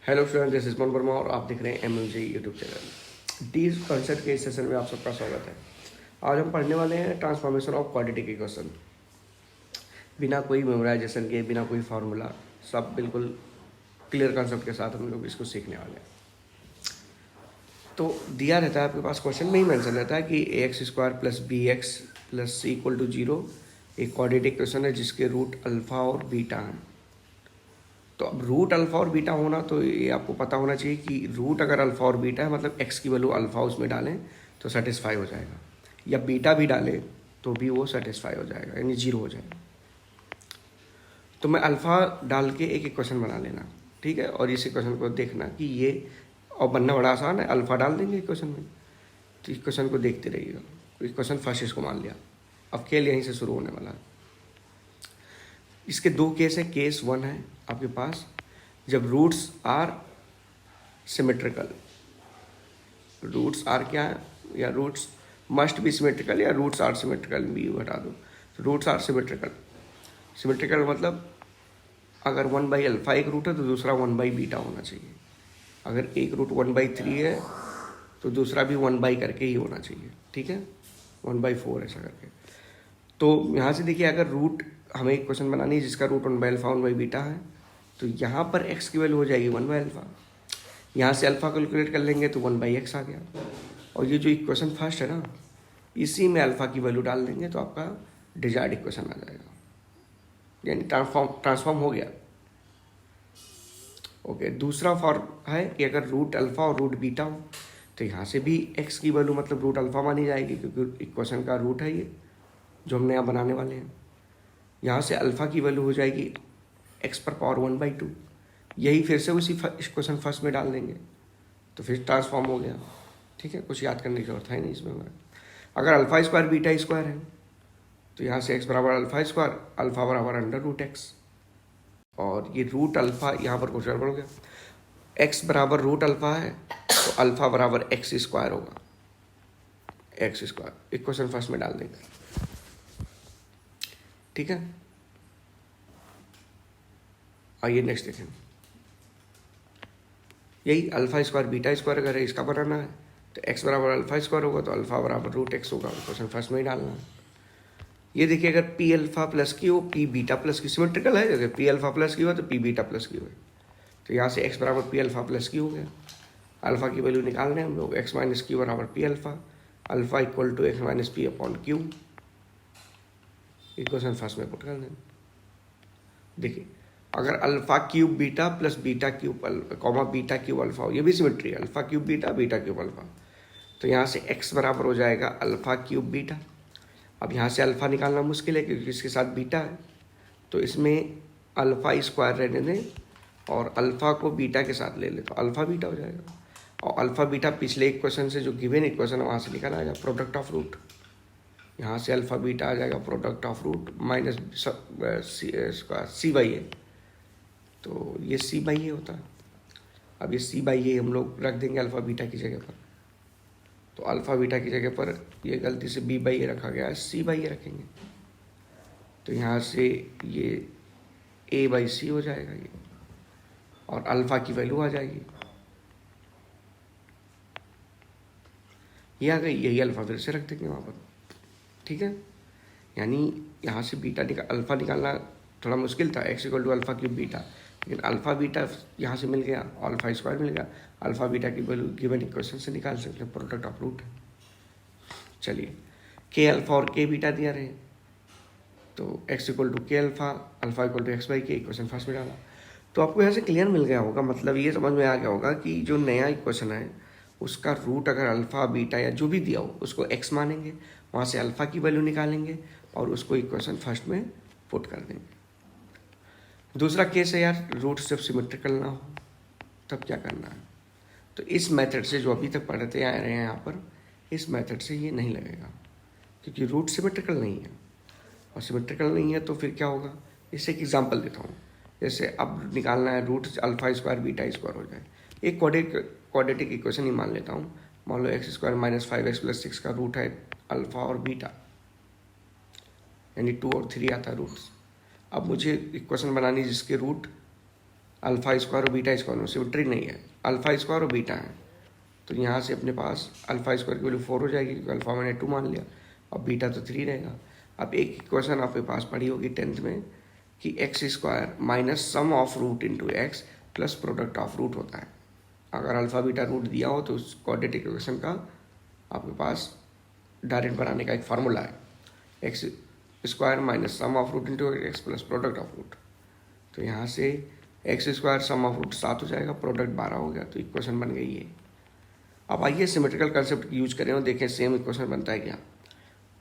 Hello student, this is मन वर्मा और आप देख रहे हैं एमएमजे यूट्यूब चैनल। डी कॉन्सेप्ट के इस सेशन में आप सबका स्वागत है। आज हम पढ़ने वाले हैं ट्रांसफॉर्मेशन ऑफ क्वाड्रेटिक इक्वेशन। बिना कोई मेमोराइजेशन के, बिना कोई फार्मूला, सब बिल्कुल क्लियर कॉन्सेप्ट के साथ हम लोग इसको सीखने वाले हैं। तो दिया रहता है आपके पास, क्वेश्चन में ही मेंशन रहता है कि ax square plus B X plus C equal to 0 एक क्वाड्रेटिक इक्वेशन है जिसके रूट अल्फा और बीटा हैं। तो अब रूट अल्फा और बीटा होना, तो ये आपको पता होना चाहिए कि रूट अगर अल्फा और बीटा है मतलब एक्स की वैल्यू अल्फा उसमें डालें तो सेटिस्फाई हो जाएगा, या बीटा भी डालें तो भी वो सेटिस्फाई हो जाएगा, यानी जीरो हो जाएगा। तो मैं अल्फा डाल के एक इक्वेशन बना लेना, ठीक है, और इस इक्वेशन को देखना कि ये, और बनना बड़ा आसान है, अल्फा डाल देंगे इक्वेशन में, तो इक्वेशन को देखते रहिएगा। इक्वेशन फर्स्ट इसको मान लिया। अब खेल यहीं से शुरू होने वाला है। इसके दो केस है। केस 1 है आपके पास जब roots are symmetrical. Roots are क्या है, या रूट्स मस्ट बी सिमेट्रिकल, या रूट्स आर सिमेट्रिकल, बी हटा दो। Roots are symmetrical. सिमेट्रिकल मतलब अगर 1/अल्फा एक रूट है तो दूसरा 1/बीटा होना चाहिए। अगर एक रूट 1/3 है तो दूसरा भी 1 करके ही होना चाहिए, ठीक है, 1/4 ऐसा करके। तो यहाँ से देखिए, अगर रूट हमें एक क्वेश्चन बनानी है जिसका रूट 1/अल्फा 1/बीटा है, तो यहाँ पर x की वैल्यू हो जाएगी 1/अल्फा। यहाँ से अल्फा कैलकुलेट कर लेंगे तो 1/x आ गया। और ये जो इक्वेशन फर्स्ट है ना, इसी में अल्फा की वैल्यू डाल देंगे तो आपका डिजायर्ड इक्वेशन आ जाएगा, यानी ट्रांसफॉर्म हो गया। ओके, दूसरा फॉर्म है कि अगर रूट अल्फा और रूट बीटा हो तो यहाँ से भी x की वैल्यू मतलब रूट अल्फा मानी जाएगी, क्योंकि इक्वेशन का रूट है ये जो हम नया बनाने वाले हैं। यहाँ से अल्फा की वैल्यू हो जाएगी x पर पावर 1/2। यही फिर से उसी इक्वेशन फर्स्ट में डाल देंगे तो फिर ट्रांसफॉर्म हो गया, ठीक है, कुछ याद करने की जरूरत है नहीं इसमें। अगर अल्फा स्क्वायर बीटा स्क्वायर है तो यहाँ से x बराबर अल्फा स्क्वायर, अल्फा बराबर अंडर रूट x, और ये रूट अल्फा यहाँ पर कुछ गड़बड़ हो गया। x बराबर रूट अल्फा है तो अल्फा बराबर x स्क्वायर होगा, x स्क्वायर इक्वेशन फर्स्ट में डाल देंगे, ठीक है। आइए नेक्स्ट देखें। यही अल्फा स्क्वायर बीटा स्क्वायर अगर इसका बनाना है तो x बराबर अल्फा स्क्वायर होगा तो अल्फा बराबर रूट x होगा, क्वेश्चन फर्स्ट में ही डालना है। ये देखिए, अगर पी अल्फा प्लस की हो, पी बीटा प्लस की, सिमेट्रिकल है, अगर पी अल्फा प्लस की हो तो पी बीटा प्लस की हो, तो यहाँ से x बराबर पी अल्फा प्लस की हो गया। अल्फा की वैल्यू निकालने हम लोग, x माइनस क्यू बराबर P alpha, alpha equal to X minus P upon Q, equation first में पुट कर दें। देखिए, अगर alpha cube beta plus beta cube comma beta cube alpha हो, ये भी सिमेट्री है, alpha cube beta cube alpha, तो यहाँ से x बराबर हो जाएगा अल्फा क्यूब बीटा। अब यहाँ से अल्फा निकालना मुश्किल है क्योंकि इसके साथ बीटा है, तो इसमें अल्फा स्क्वायर रहने दें और अल्फा को बीटा के साथ ले ले तो अल्फा बीटा हो जाएगा। और अल्फा बीटा पिछले इक्वेशन से जो गिवन इक्वेशन है वहाँ से निकाला आएगा, प्रोडक्ट ऑफ रूट। यहाँ से अल्फा बीटा आ जाएगा product of root minus c/a, तो ये c/a होता है। अब ये c/a हम लोग रख देंगे अल्फा बीटा की जगह पर, तो अल्फा बीटा की जगह पर ये गलती से b/a रखा गया है, c/a रखेंगे तो यहाँ से ये a/c हो जाएगा ये, और अल्फा की वैल्यू आ जाएगी, ये आ गई। यही अल्फा फिर से रख देंगे वहाँ पर, ठीक है। यानी यहाँ से बीटा अल्फा निकालना थोड़ा मुश्किल था, x equal to alpha cube beta, लेकिन अल्फा बीटा यहाँ से मिल गया, अल्फा स्क्वायर मिल गया, अल्फा बीटा की वैल्यू गिवन इक्वेशन से निकाल सकते हैं, प्रोडक्ट ऑफ रूट। चलिए, के अल्फा और के बीटा दिया रहे, तो x equal to K alpha, alpha equal to x/k, equation first में डाला, तो आपको यहाँ से क्लियर मिल गया होगा, मतलब ये समझ में आ गया होगा कि जो नया इक्वेशन है उसका रूट अगर अल्फा बीटा या जो भी दिया हो उसको x मानेंगे, वहाँ से अल्फा की वैल्यू निकालेंगे और उसको इक्वेशन फर्स्ट में पुट कर देंगे। दूसरा केस है यार, रूट जब सिमेट्रिकल ना हो तब क्या करना है, तो इस मेथड से जो अभी तक पढ़ते आ रहे हैं यहाँ पर, इस मेथड से ये नहीं लगेगा क्योंकि रूट सिमेट्रिकल नहीं है, और सिमेट्रिकल नहीं है तो फिर क्या होगा। इससे एक एग्जांपल देता हूँ। जैसे अब निकालना है root alpha square beta square हो जाए, एक क्वाड्रेटिक इक्वेशन ही मान लेता हूँ। मान लो x square minus 5x plus 6 का रूट है अल्फा और बीटा, यानी 2 और 3 आता है रूट्स। अब मुझे इक्वेशन बनानी जिसके रूट अल्फा स्क्वायर और बीटा स्क्वायर में सिमेट्री नहीं है, अल्फा स्क्वायर और बीटा है। तो यहाँ से अपने पास अल्फा स्क्वायर की वैल्यू 4 हो जाएगी क्योंकि अल्फा मैंने 2 मान लिया, और बीटा तो 3 रहेगा। अब एक इक्वेशन आपके पास पढ़ी होगी 10th में कि X square minus sum of root into x plus product of root होता है। अगर अल्फा बीटा रूट दिया हो तो उस क्वाड्रेटिक इक्वेशन का आपके पास डायरेक्ट बनाने का एक फार्मूला है, X square minus sum of root into x plus product of root. तो यहाँ से X square sum of root 7 हो जाएगा, प्रोडक्ट 12 हो गया, तो इक्वेशन बन गई ये। अब आइए सिमेट्रिकल कंसेप्ट यूज करें और देखें सेम इक्वेशन बनता है क्या।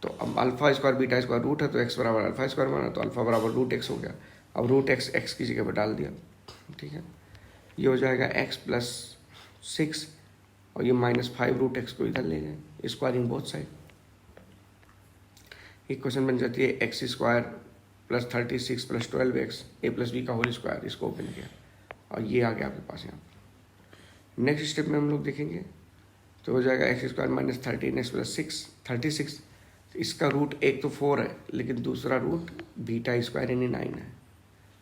तो अब alpha square beta square root है, तो एक्स बराबर अल्फा स्क्वायर बना, तो अल्फा बराबर रूट एक्स हो गया। अब रूट एक्स एक्स की जगह पर डाल दिया, ठीक है, ये हो जाएगा एक्स प्लस 6 और ये -5 रूट एक्स को इधर ले गए, स्क्वायरिंग बोथ साइड। इक्वेशन बन जाती है X square plus 36 plus 12x ए प्लस बी का होल स्क्वायर, इसको ओपन किया और ये आ गया आपके पास यहाँ। नेक्स्ट स्टेप में हम लोग देखेंगे तो हो जाएगा x square minus 13x plus 36। इसका रूट एक तो 4 है, लेकिन दूसरा रूट बीटा स्क्वायर यानी 9 है।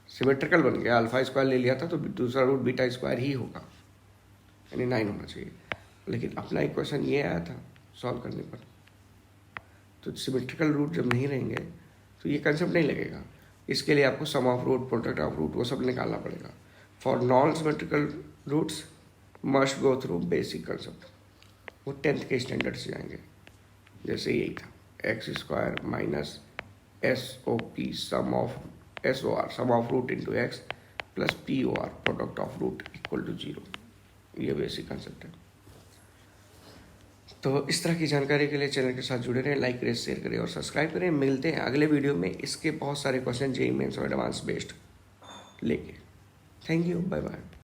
सिमेट्रिकल बन गया, अल्फा स्क्वायर ले लिया था तो दूसरा रूट बीटा स्क्वायर ही होगा, यानी 9 होना चाहिए। लेकिन अपना इक्वेशन ये आया था सॉल्व करने पर, तो सिमेट्रिकल रूट जब नहीं रहेंगे तो ये कंसेप्ट नहीं लगेगा। इसके लिए आपको sum of root, product of root वो सब निकालना पड़ेगा। For non symmetrical roots must go through basic concept, वो 10th के स्टैंडर्ड से जाएंगे। जैसे यही था x square minus SOP sum of root into x plus POR product of root equal to 0, ये बेसिक कंसेप्ट है। तो इस तरह की जानकारी के लिए चैनल के साथ जुड़े रहें, लाइक करें, शेयर करें और सब्सक्राइब करें। मिलते हैं अगले वीडियो में इसके बहुत सारे क्वेश्चन JEE मेंस और एडवांस बेस्ड लेके। Thank you, bye bye.